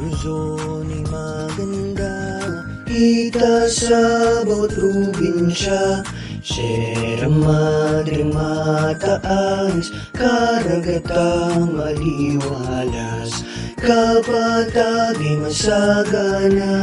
Luzon ay maganda, kita sa bawat probinsya. Sierra Madre mataas, karagatang maliwalas. Kapatag ay masagana,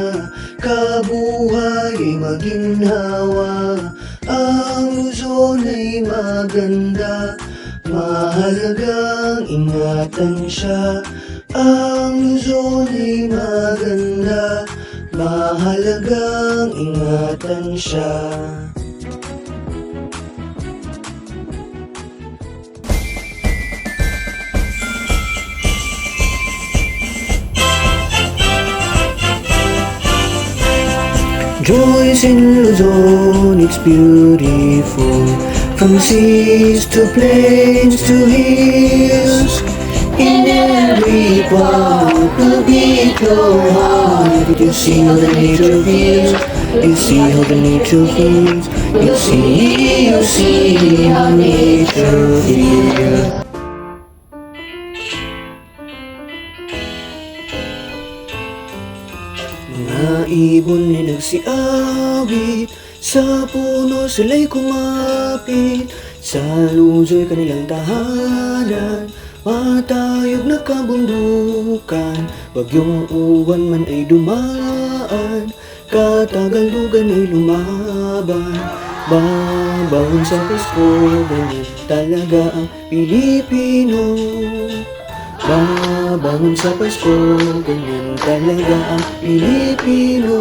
kabuhay ay maginhawa. Ang Luzon ay maganda, mahalagang ingatan siya. Ang Luzon ay maganda, mahalagang ingatan siya. Joys in Luzon, it's beautiful. From seas to plains to hills, in every part will beat your heart. You see how the nature feels, you see how the nature feels, you see how nature feels. Mga ibon ay nagsiawit, sa puno sila'y kumapit. Sa Luzon'y kanilang tahanan, matayog na kabundukan. Bagyong uwan man ay dumaan, Katagalugan ay lumaban. Babangon sa Pasko, ganyan talaga ang Pilipino. Babangon sa Pasko, ganyan talaga ang Pilipino.